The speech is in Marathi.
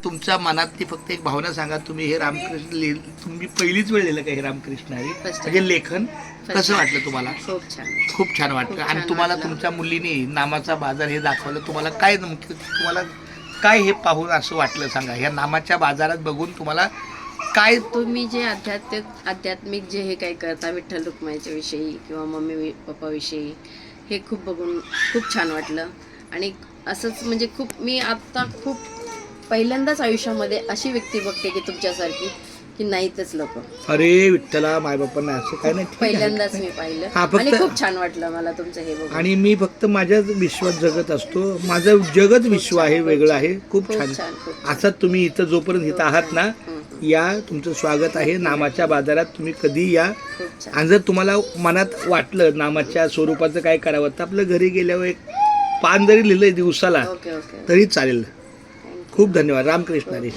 तुमच्या मनातली फक्त एक भावना सांगा. तुम्ही हे रामकृष्ण तुम्ही पहिलीच वेळ लिहिलं का हे रामकृष्ण हरी? म्हणजे लेखन कसं वाटलं तुम्हाला? खूप छान वाटलं. आणि तुम्हाला तुमच्या मुलीने नामाचा बाजार हे दाखवलं, तुम्हाला काय तुम्हाला काय हे पाहून असं वाटलं सांगा? ह्या नामाच्या बाजारात बघून तुम्हाला काय? तुम्ही जे आध्यात्मिक जे हे काय करता विठ्ठल रुक्माईच्या विषयी किंवा मम्मी पप्पा विषयी, हे खूप बघून खूप छान वाटलं. आणि असंच म्हणजे मी आता खूप पहिल्यांदाच आयुष्यामध्ये अशी व्यक्ती बघते की तुमच्यासारखी, की नाहीतच लोक. अरे विठ्ठला, मायबापांना असं काय नाही, पहिल्यांदाच मी पाहिलं आणि खूप छान वाटलं मला तुमचं हे बघून. आणि मी फक्त माझ्याच विश्वात जगत असतो. माझं जगच विश्व आहे, वेगळं आहे. खूप छान. आता तुम्ही इथं जोपर्यंत इथं आहात ना, या, तुमचं स्वागत आहे नामाच्या बाजारात. तुम्ही कधी या. आणि जर तुम्हाला मनात वाटलं नामाच्या स्वरूपाचं काय करावं, तर आपलं घरी गेल्यावर एक पान जरी लिहिलंय दिवसाला तरी चालेल. खूप धन्यवाद. रामकृष्ण हरी.